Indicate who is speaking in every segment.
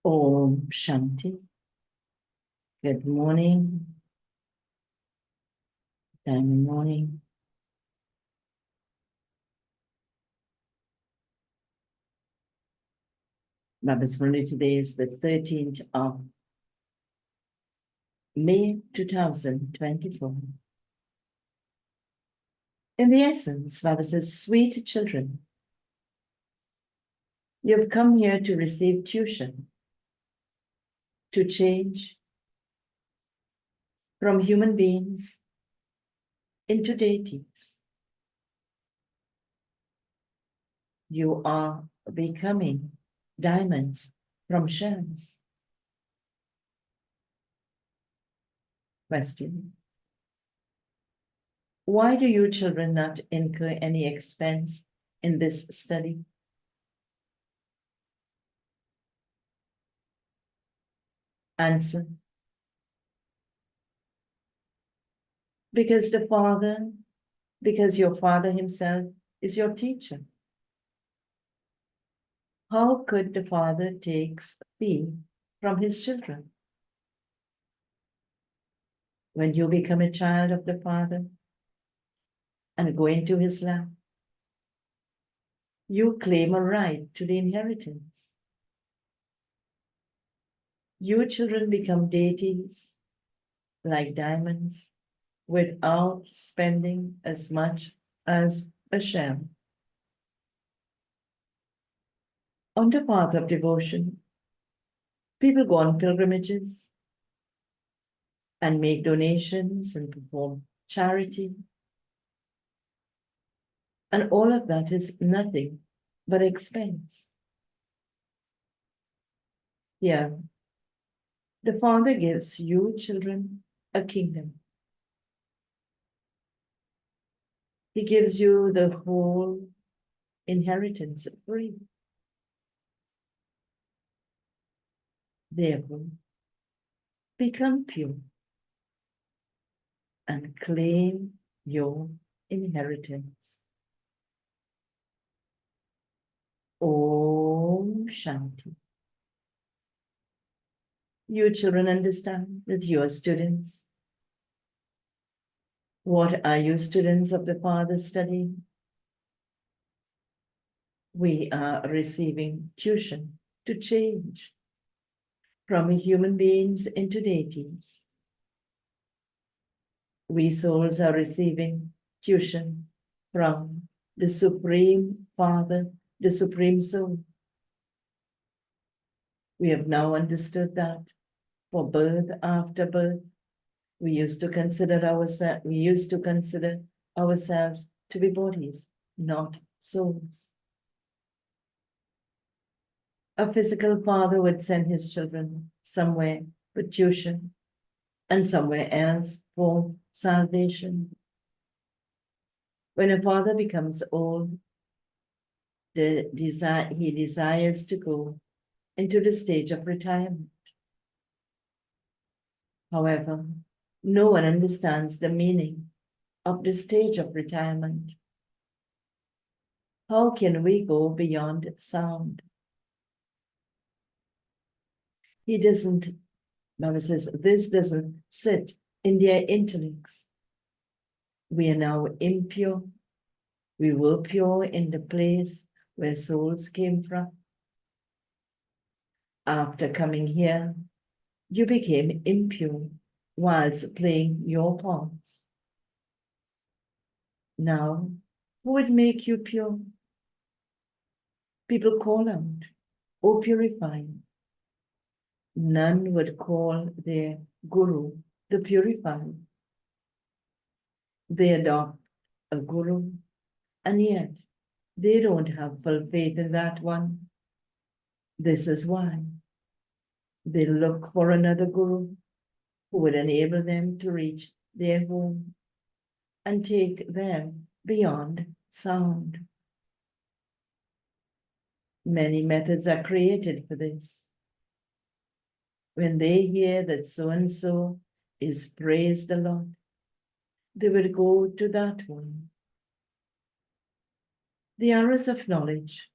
Speaker 1: Om Shanti. Good morning. Good morning. Baba's Murli, today is the 13th of May 2024. In the essence, Baba says, sweet children, you've come here to receive tuition, to change from human beings into deities. You are becoming diamonds from shells. Question: why do you children not incur any expense in this study? Answer: because your Father himself is your teacher. How could the Father take fee from his children? When you become a child of the Father and go into his lap, you claim a right to the inheritance. You children become deities like diamonds without spending as much as a shell. On the path of devotion, people go on pilgrimages and make donations and perform charity. And all of that is nothing but expense. Here, the Father gives you children a kingdom. He gives you the whole inheritance free. Therefore, become pure and claim your inheritance. Om Shanti. You children understand that you are students. What are you students of the Father studying? We are receiving tuition to change from human beings into deities. We souls are receiving tuition from the Supreme Father, the Supreme Soul. We have now understood that for birth after birth, we used to consider ourselves to be bodies, not souls. A physical father would send his children somewhere for tuition and somewhere else for salvation. When a father becomes old, he desires to go into the stage of retirement. However, no one understands the meaning of the stage of retirement. How can we go beyond sound? Baba says, this doesn't sit in their intellects. We are now impure. We were pure in the place where souls came from. After coming here, you became impure whilst playing your parts. Now, who would make you pure? People call out, "O purifying." None would call their guru the purified. They adopt a guru, and yet they don't have full faith in that one. This is why they look for another guru who would enable them to reach their home and take them beyond sound. Many methods are created for this. When they hear that so-and-so is praised a lot, they will go to that one. The arrows of knowledge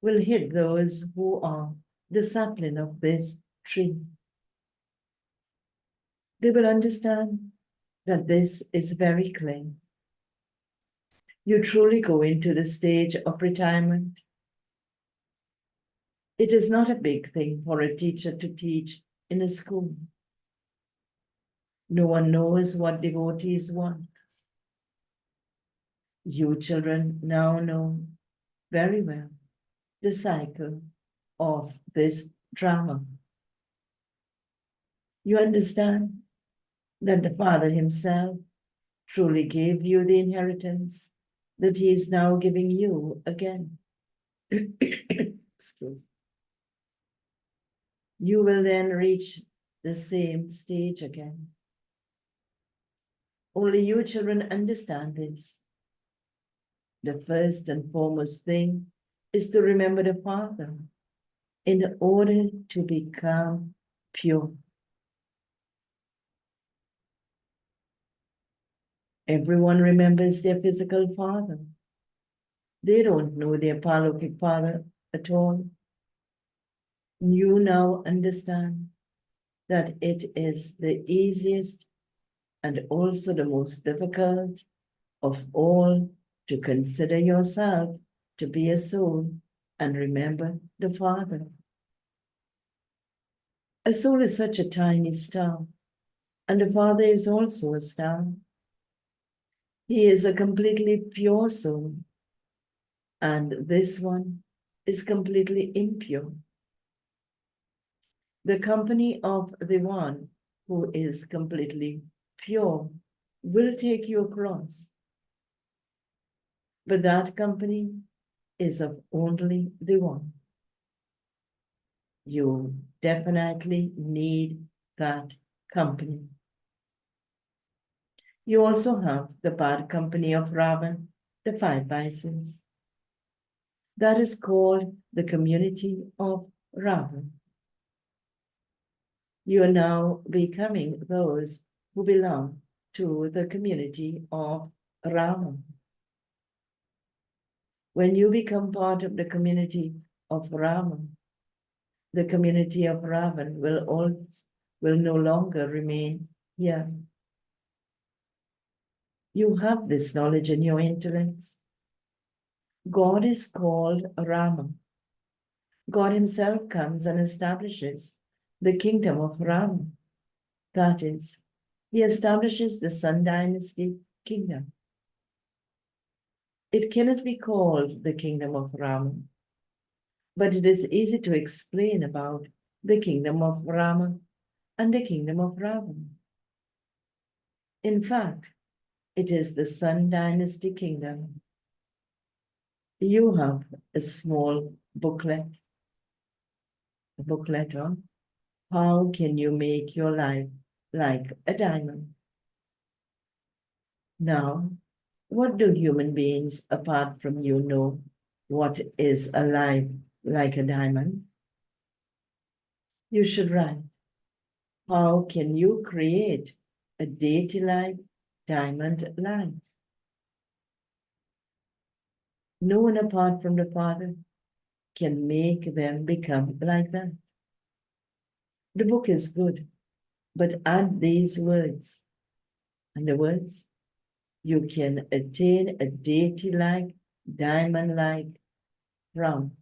Speaker 1: will hit those who are the sapling of this tree. They will understand that this is very clear. You truly go into the stage of retirement. It is not a big thing for a teacher to teach in a school. No one knows what devotees want. You children now know very well the cycle of this drama. You understand that the Father himself truly gave you the inheritance that he is now giving you again. Excuse. You will then reach the same stage again. Only you children understand this. The first and foremost thing is to remember the Father in order to become pure. Everyone remembers their physical father. They don't know their paralokic father at all. You now understand that it is the easiest and also the most difficult of all to consider yourself to be a soul and remember the Father. A soul is such a tiny star, and the Father is also a star. He is a completely pure soul, and this one is completely impure. The company of the one who is completely pure will take you across. But that company is of only the one. You definitely need that company. You also have the bad company of Ravan, the 5 vices. That is called the community of Ravan. You are now becoming those who belong to the community of Ravan. When you become part of the community of Ravan, the community of Ravan will no longer remain here. You have this knowledge in your intellects. God is called Rama. God himself comes and establishes the kingdom of Rama. That is, he establishes the Sun Dynasty kingdom. It cannot be called the kingdom of Rama, but it is easy to explain about the kingdom of Rama and the kingdom of Ravan. In fact, it is the Sun Dynasty kingdom. You have a small booklet on how can you make your life like a diamond. Now, what do human beings apart from you know what is a life like a diamond? You should write, how can you create a deity-like diamond life? No one apart from the Father can make them become like that. The book is good, but add these words. And the words, you can attain a deity-like, diamond-like from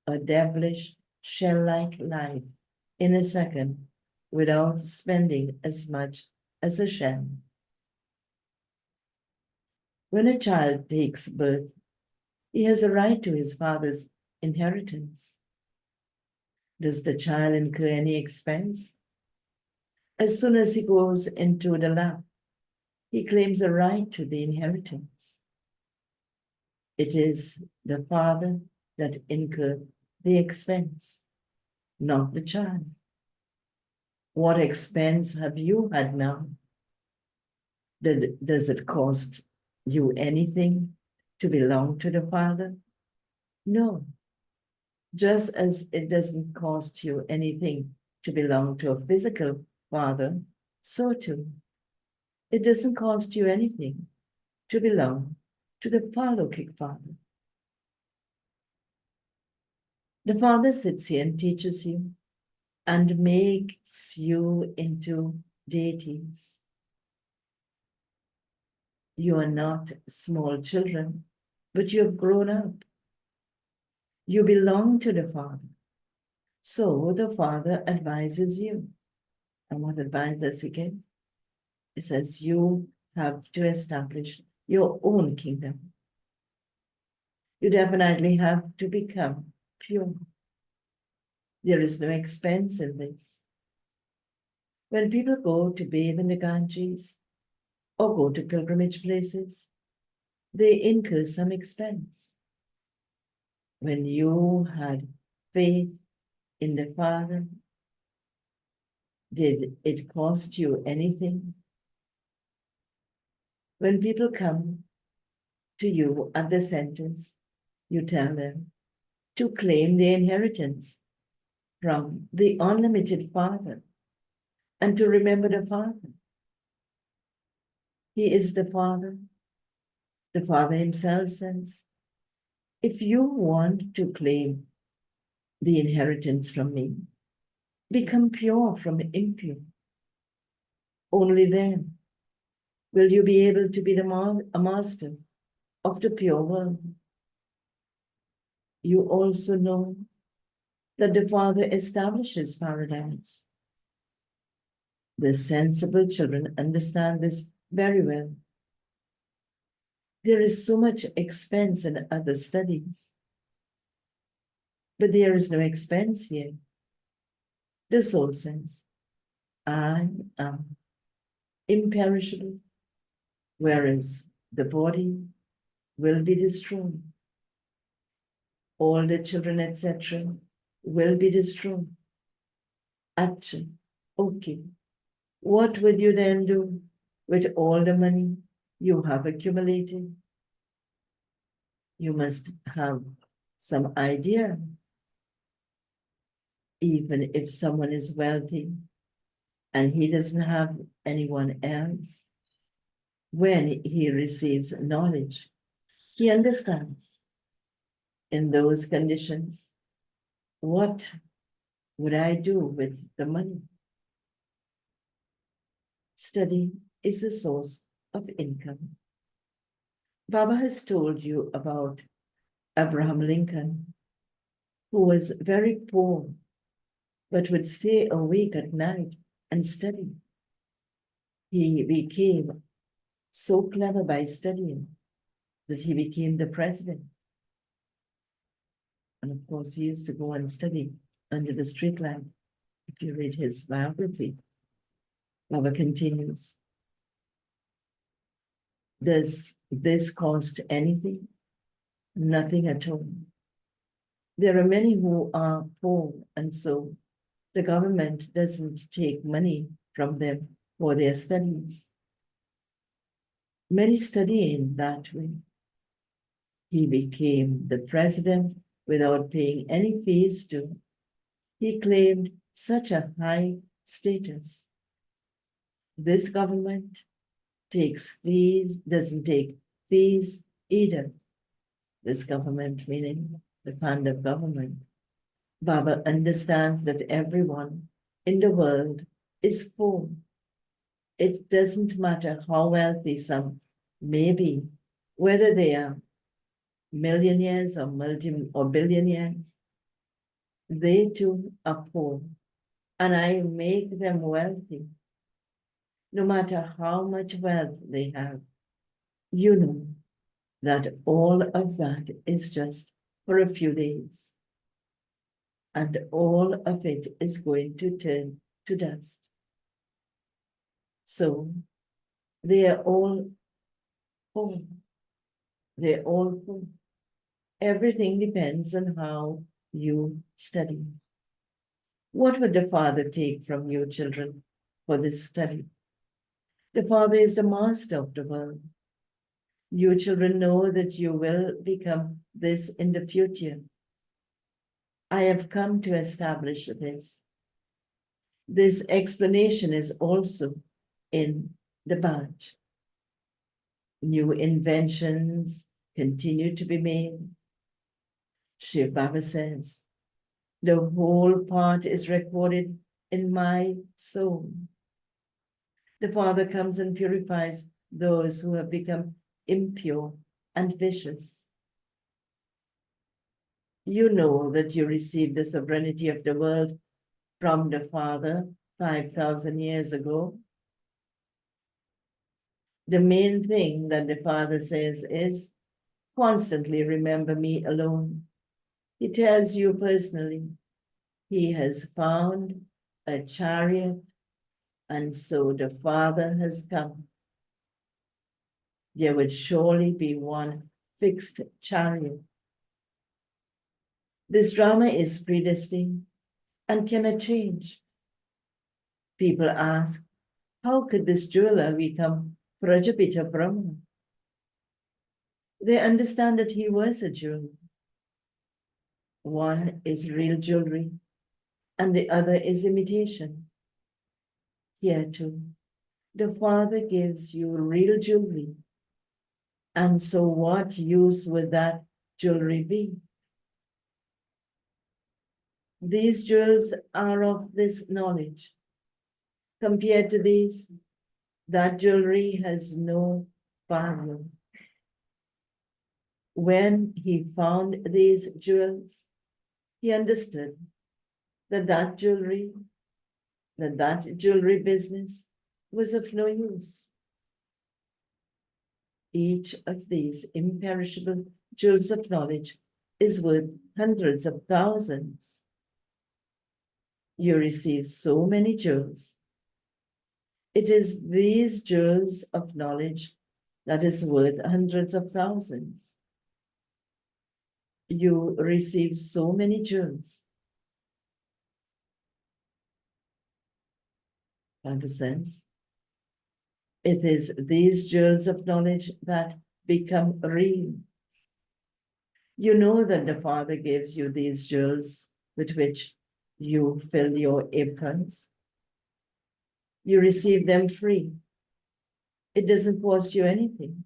Speaker 1: a devilish, shell-like life in a second without spending as much as a shell. When a child takes birth, he has a right to his father's inheritance. Does the child incur any expense? As soon as he goes into the lap, he claims a right to the inheritance. It is the father that incurs the expense, not the child. What expense have you had now? Does it cost you anything to belong to the Father? No. Just as it doesn't cost you anything to belong to a physical father, so too, it doesn't cost you anything to belong to the paralokic Father. The Father sits here and teaches you and makes you into deities. You are not small children, but you have grown up. You belong to the Father. So the Father advises you. And what advice does he give? It says you have to establish your own kingdom. You definitely have to become pure. There is no expense in this. When people go to bathe in the Ganges or go to pilgrimage places, they incur some expense. When you had faith in the Father, did it cost you anything? When people come to you at the sentence, you tell them to claim their inheritance from the unlimited Father and to remember the Father. He is the Father. The Father himself says, if you want to claim the inheritance from me, become pure from impure. Only then will you be able to be a master of the pure world. You also know that the Father establishes paradise. The sensible children understand this very well. There is so much expense in other studies, but there is no expense here. The soul says, I am imperishable, whereas the body will be destroyed. All the children, etc., will be destroyed. Acha, okay. What will you then do with all the money you have accumulated? You must have some idea. Even if someone is wealthy and he doesn't have anyone else, when he receives knowledge, he understands. In those conditions, what would I do with the money? Study is a source of income. Baba has told you about Abraham Lincoln, who was very poor, but would stay awake at night and study. He became so clever by studying that he became the president. And of course, he used to go and study under the street lamp. If you read his biography, Baba continues. Does this cost anything? Nothing at all. There are many who are poor, and so the government doesn't take money from them for their studies. Many study in that way. He became the president without paying any fees to. He claimed such a high status. This government doesn't take fees either. This government, meaning the fund of government. Baba understands that everyone in the world is poor. It doesn't matter how wealthy some may be, whether they are millionaires or billionaires, they too are poor, and I make them wealthy. No matter how much wealth they have, you know that all of that is just for a few days, and all of it is going to turn to dust. So they are all poor. They're all poor. Everything depends on how you study. What would the Father take from you, children, for this study? The Father is the master of the world. You children know that you will become this in the future. I have come to establish this. This explanation is also in the badge. New inventions continue to be made. Shiv Baba says, The whole part is recorded in my soul. The Father comes and purifies those who have become impure and vicious. You know that you received the sovereignty of the world from the Father 5,000 years ago. The main thing that the Father says is, constantly remember me alone. He tells you personally, he has found a chariot, and so the Father has come. There would surely be one fixed chariot. This drama is predestined and cannot change. People ask, how could this jeweler become Prajapita Brahma? They understand that he was a jeweler. One is real jewelry, and the other is imitation. Here too, the Father gives you real jewelry, and so what use would that jewelry be? These jewels are of this knowledge. Compared to these, that jewelry has no value. When he found these jewels, he understood that that jewelry business was of no use. Each of these imperishable jewels of knowledge is worth hundreds of thousands. You receive so many jewels. It is these jewels of knowledge that is worth hundreds of thousands. You receive so many jewels. Understand? It is these jewels of knowledge that become real. You know that the Father gives you these jewels with which you fill your aprons. You receive them free. It doesn't cost you anything.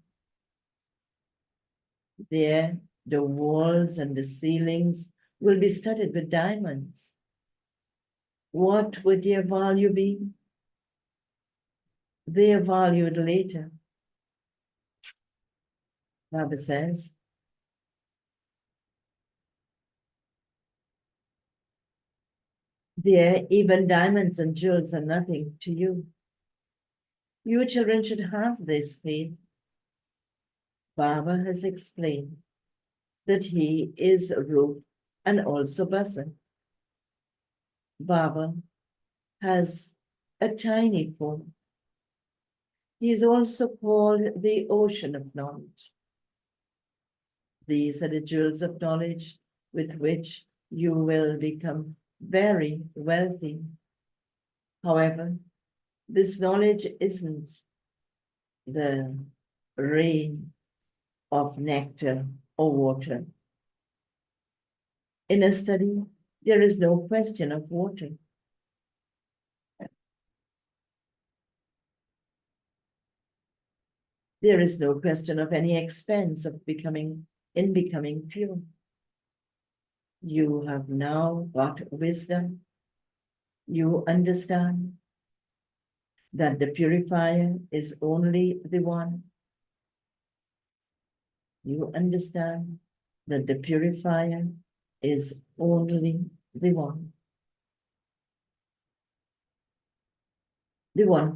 Speaker 1: There, the walls and the ceilings will be studded with diamonds. What would their value be? They are valued later. Baba says, there, even diamonds and jewels are nothing to you. You children should have this faith. Baba has explained that he is Rup and also Basa. Baba has a tiny form. He is also called the ocean of knowledge. These are the jewels of knowledge with which you will become very wealthy. However, this knowledge isn't the rain of nectar or water. In a study, there is no question of water. There is no question of any expense of becoming pure. You have now got wisdom. You understand that the purifier is only the one. You understand that the purifier is only the one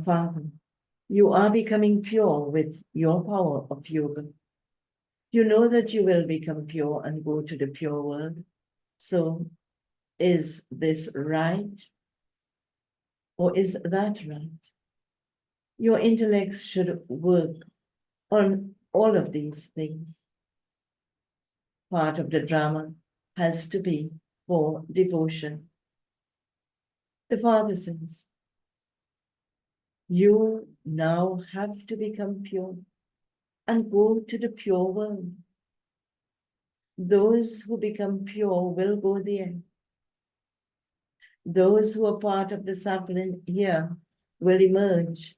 Speaker 1: Father. You are becoming pure with your power of yoga. You know that you will become pure and go to the pure world. So, is this right? Or is that right? Your intellects should work on all of these things. Part of the drama has to be for devotion. The Father says, you now have to become pure and go to the pure world. Those who become pure will go there. Those who are part of the sapling here will emerge,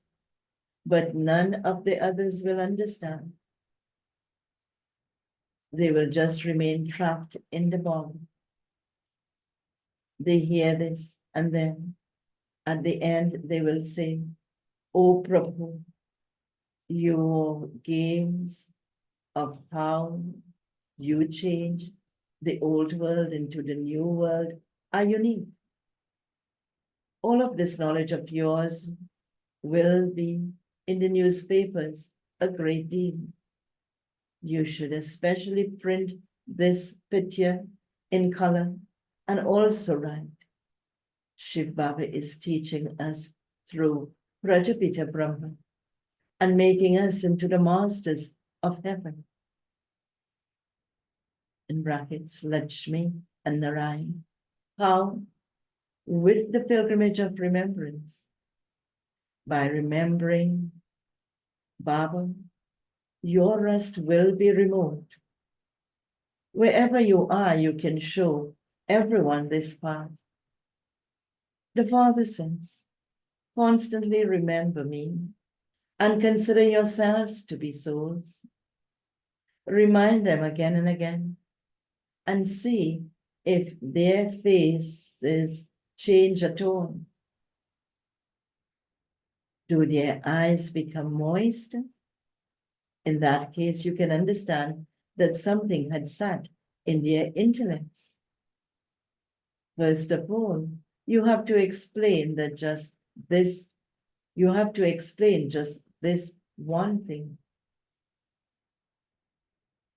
Speaker 1: but none of the others will understand. They will just remain trapped in the body. they hear this, and then at the end they will say, "O Prabhu, your games of how you change the old world into the new world are unique. All of this knowledge of yours will be in the newspapers a great deal. You should especially print this picture in color and also write, Shiv Baba is teaching us through Prajapita Brahma and making us into the masters of heaven." In brackets, Lakshmi and Narayan. How? With the pilgrimage of remembrance. By remembering Baba, your rest will be removed. Wherever you are, you can show everyone this path. The Father says, constantly remember me and consider yourselves to be souls. Remind them again and again and see if their faces change at all. Do their eyes become moist? In that case, you can understand that something had sat in their intellects. First of all, you have to explain just this one thing.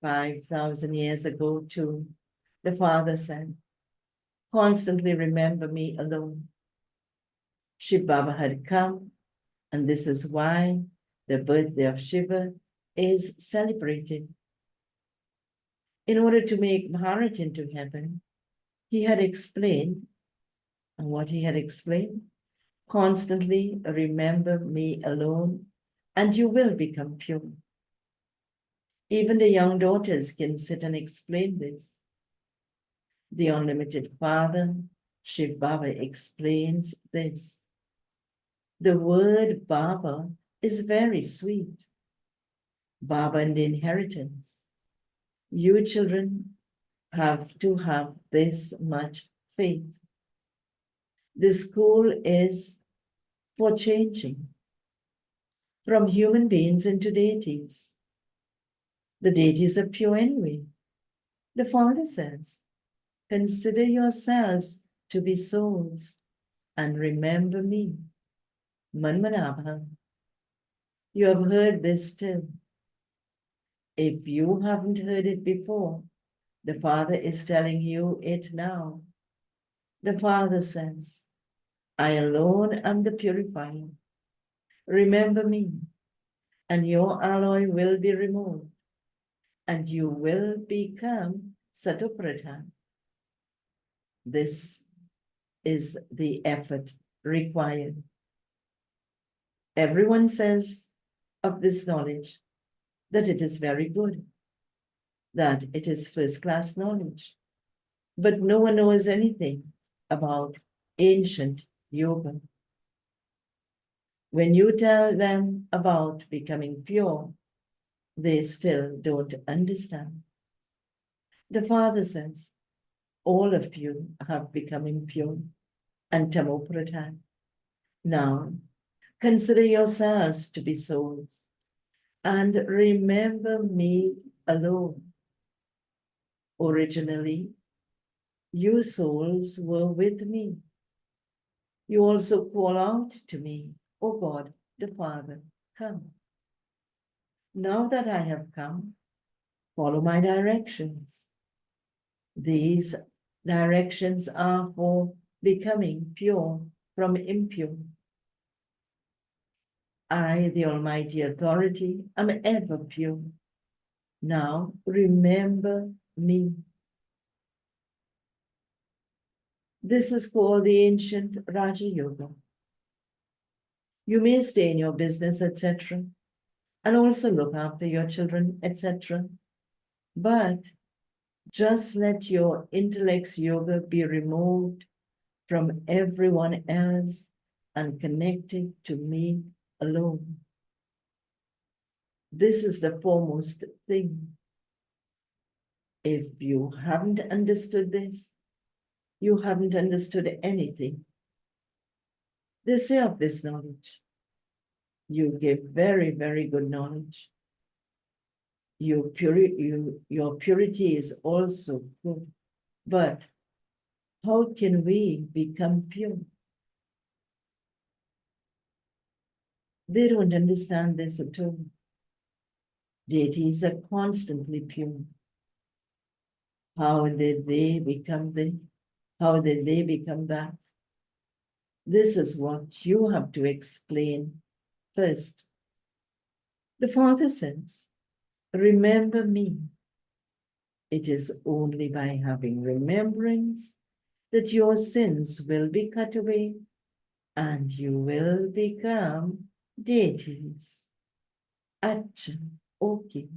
Speaker 1: 5,000 years ago, too, the Father said, constantly remember me alone. Shiv Baba had come, and this is why the birthday of Shiva is celebrated. In order to make Bharat into heaven, he had explained, and what he had explained, constantly remember me alone, and you will become pure. Even the young daughters can sit and explain this. The unlimited Father, Shiv Baba, explains this. The word Baba is very sweet. Baba and the inheritance. You children have to have this much faith. The school is for changing from human beings into deities. The deities are pure anyway. The Father says, consider yourselves to be souls and remember me. Manmanabha. You have heard this too. If you haven't heard it before, the Father is telling you it now. The Father says, I alone am the purifier. Remember me, and your alloy will be removed, and you will become Satopradhan. This is the effort required. Everyone says of this knowledge that it is very good, that it is first-class knowledge, but no one knows anything about ancient yoga. When you tell them about becoming pure, they still don't understand. The Father says, all of you have becoming pure and Tamopradhan. Now, consider yourselves to be souls and remember me alone. Originally, you souls were with me. You also call out to me, O God, the Father, come. Now that I have come, follow my directions. These directions are for becoming pure from impure. I, the Almighty Authority, am ever pure. Now remember me. This is called the ancient Raja Yoga. You may stay in your business, etc., and also look after your children, etc. But just let your intellect's yoga be removed from everyone else and connected to me alone. This is the foremost thing. If you haven't understood this, You haven't understood anything. They say of this knowledge, you give very, very good knowledge. Your purity is also good. But how can we become pure? They don't understand this at all. Deities are constantly pure. How did they become this? How did they become that? This is what you have to explain first. The Father says, remember me. It is only by having remembrance that your sins will be cut away and you will become deities. Acha, okay.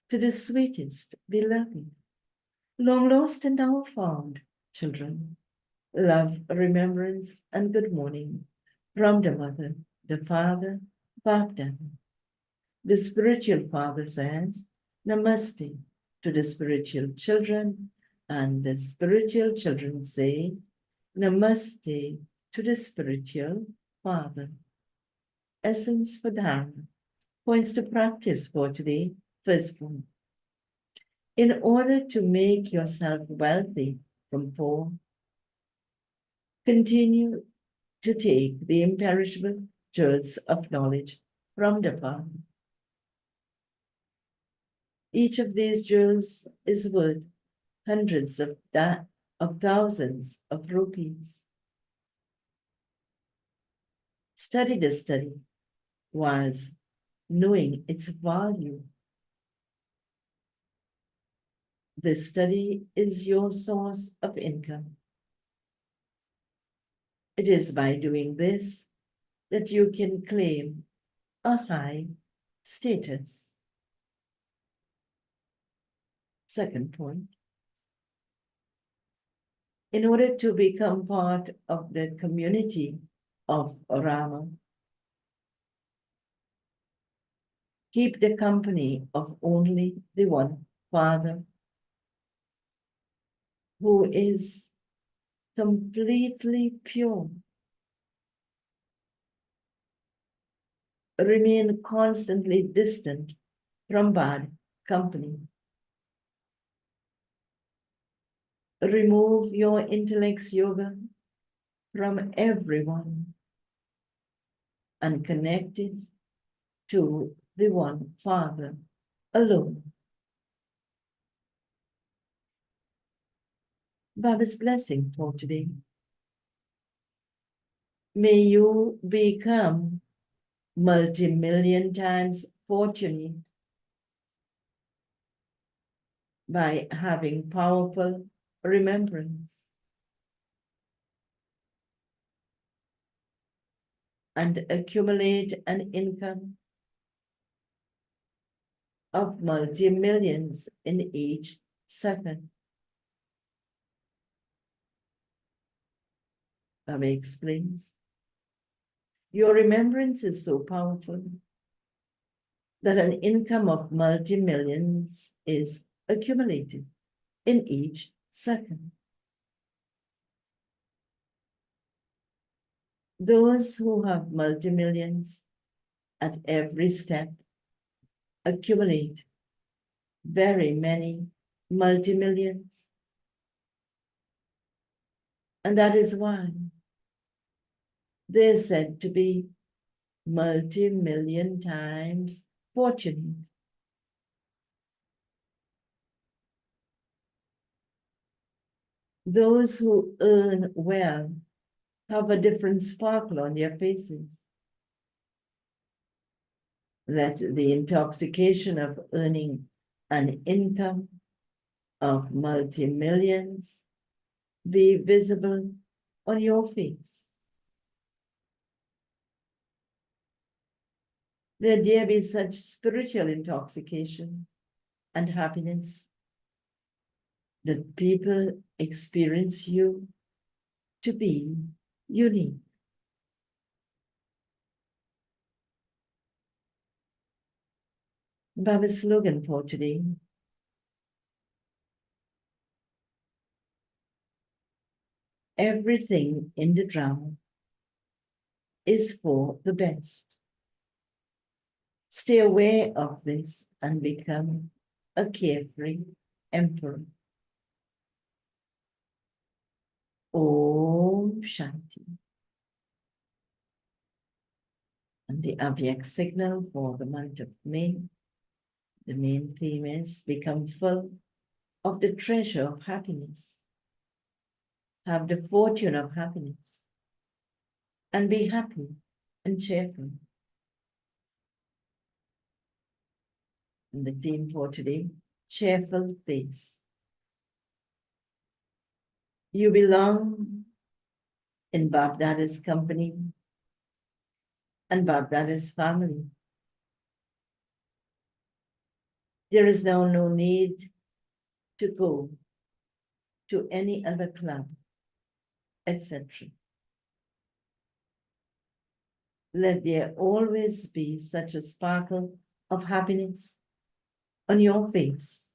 Speaker 1: To the sweetest, beloved, long lost and now found, children, love, remembrance, and good morning from the Mother, the Father, Baptist. The spiritual father says, Namaste to the spiritual children, and the spiritual children say, Namaste to the spiritual father. Essence for Dharma. Points to practice for today. First one. In order to make yourself wealthy from poor, continue to take the imperishable jewels of knowledge from the Father. Each of these jewels is worth hundreds of thousands of rupees. Study the study whilst knowing its value. This study is your source of income. It is by doing this that you can claim a high status. Second point. In order to become part of the community of Rama, keep the company of only the one Father who is completely pure. Remain constantly distant from bad company. Remove your intellect's yoga from everyone and connect it to the one Father alone. Baba's blessing for today. May you become multi-million times fortunate by having powerful remembrance and accumulate an income of multi-millions in each second. Baba explains, your remembrance is so powerful that an income of multi-millions is accumulated in each second. Those who have multi-millions at every step accumulate very many multi-millions. And that is why they're said to be multi-million times fortunate. Those who earn well have a different sparkle on their faces. Let the intoxication of earning an income of multi-millions be visible on your face. Let there be such spiritual intoxication and happiness that people experience you to be unique. Baba's slogan for today. everything in the drama is for the best. Stay aware of this and become a carefree emperor. Om Shanti. And the Avyak signal for the month of May, the main theme is become full of the treasure of happiness. Have the fortune of happiness. And be happy and cheerful. And the theme for today, cheerful face. You belong in Bapdada's company and Bapdada's family. There is now no need to go to any other club, etc. Let there always be such a sparkle of happiness on your face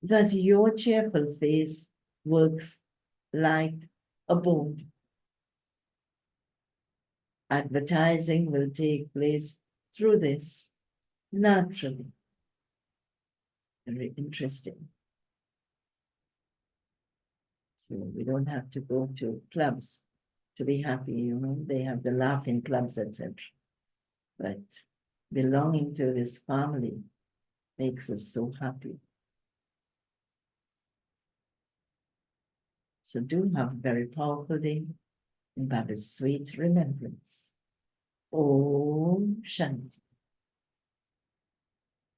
Speaker 1: that your cheerful face works like a board. Advertising will take place through this naturally. Very interesting. So we don't have to go to clubs to be happy, you know, they have the laughing clubs, etc. But belonging to this family makes us so happy. So do have a very powerful day in Baba's sweet remembrance. Om Shanti.